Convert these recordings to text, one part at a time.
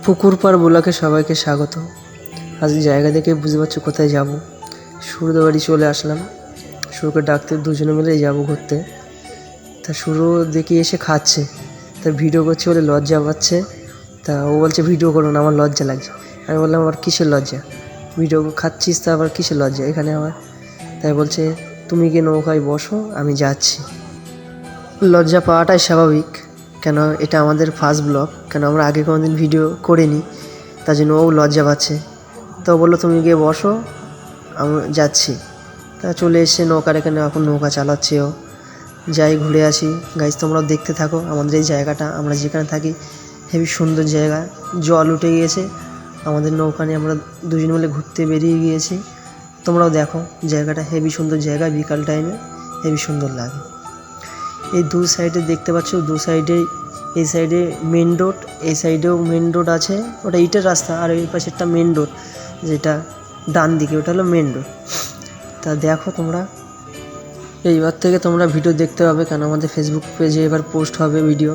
পুকুর পাড় ব্লগে সবাইকে স্বাগত। আজ জায়গা দেখে বুঝতে পারছো কোথায় যাব। সুরদের বাড়ি চলে আসলাম। সুরকে ডাকতে দুজনে মিলে যাব ঘুরতে। তা সুরু দেখি এসে খাচ্ছে, তা ভিডিও করছে বলে লজ্জা পাচ্ছে। তা ও বলছে ভিডিও করো না, আমার লজ্জা লাগছে। আমি বললাম আবার কিসের লজ্জা, ভিডিও খাচ্ছিস তা আবার কিসের লজ্জা এখানে আমার। তাই বলছে তুমি গিয়ে নৌকায় বসো, আমি যাচ্ছি। লজ্জা পাওয়াটাই স্বাভাবিক, কেন এটা আমাদের ফার্স্ট ব্লগ, কেন আমরা আগে কোনোদিন ভিডিও করিনি, তার জন্য ও লজ্জা পাচ্ছে। তো বললো তুমি গিয়ে বসো, আমি যাচ্ছি। তা চলে এসে নৌকার এখানে, এখন নৌকা চালাচ্ছে ও। যাই ঘুরে আসি গাইজ, তোমরাও দেখতে থাকো। আমাদের এই জায়গাটা, আমরা যেখানে থাকি হেবি সুন্দর জায়গা। জল উঠে গিয়েছে, আমাদের নৌকা নিয়ে আমরা দুজন মিলে ঘুরতে বেরিয়ে গিয়েছি। তোমরাও দেখো জায়গাটা হেবি সুন্দর জায়গা, বিকাল টাইমে হেবি সুন্দর লাগে। এই দু সাইডে দেখতে পাচ্ছ, দু সাইডে, এই সাইডে মেন রোড, এই সাইডেও মেন রোড আছে, ওটা ইটের রাস্তা। আর এই পাশে একটা মেন রোড, যেটা ডান দিকে, ওটা হলো মেন রোড। তা দেখো তোমরা, এইবার থেকে তোমরা ভিডিও দেখতে পাবে, কেন আমাদের ফেসবুক পেজে এবার পোস্ট হবে ভিডিও।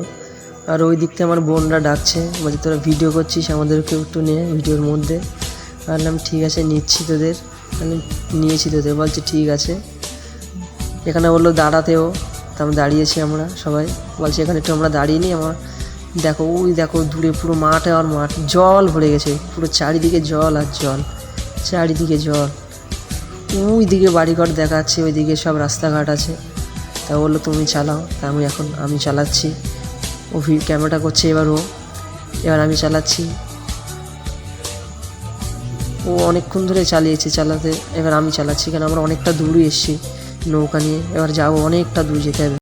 আর ওই দিক থেকে আমার বোনরা ডাকছে, বলছে তোরা ভিডিও করছিস, আমাদেরকেও একটু নিয়ে ভিডিওর মধ্যে। বললাম ঠিক আছে নিচ্ছি তোদের, নিয়েছি তোদের। বলছে ঠিক আছে। এখানে বললো দাঁড়াতেও, তা আমরা দাঁড়িয়েছি আমরা সবাই। বলছে এখানে একটু আমরা দাঁড়িয়ে নিই। আমার দেখো, ওই দেখো দূরে পুরো মাঠে, আর মাঠ জল ভরে গেছে, পুরো চারিদিকে জল আর জল, চারিদিকে জল। ওই দিকে বাড়িঘর দেখা যাচ্ছে, ওই দিকে সব রাস্তাঘাট আছে। তা বললো তুমি চালাও। তা আমি চালাচ্ছি। ও ক্যামেরাটা করছে, এবার আমি চালাচ্ছি। ও অনেকক্ষণ ধরে চালাতে, এবার আমি চালাচ্ছি, কেন আমরা অনেকটা দূরে এসেছি নৌকা নিয়ে। এবার যাবো, অনেকটা দূর যেতে হবে।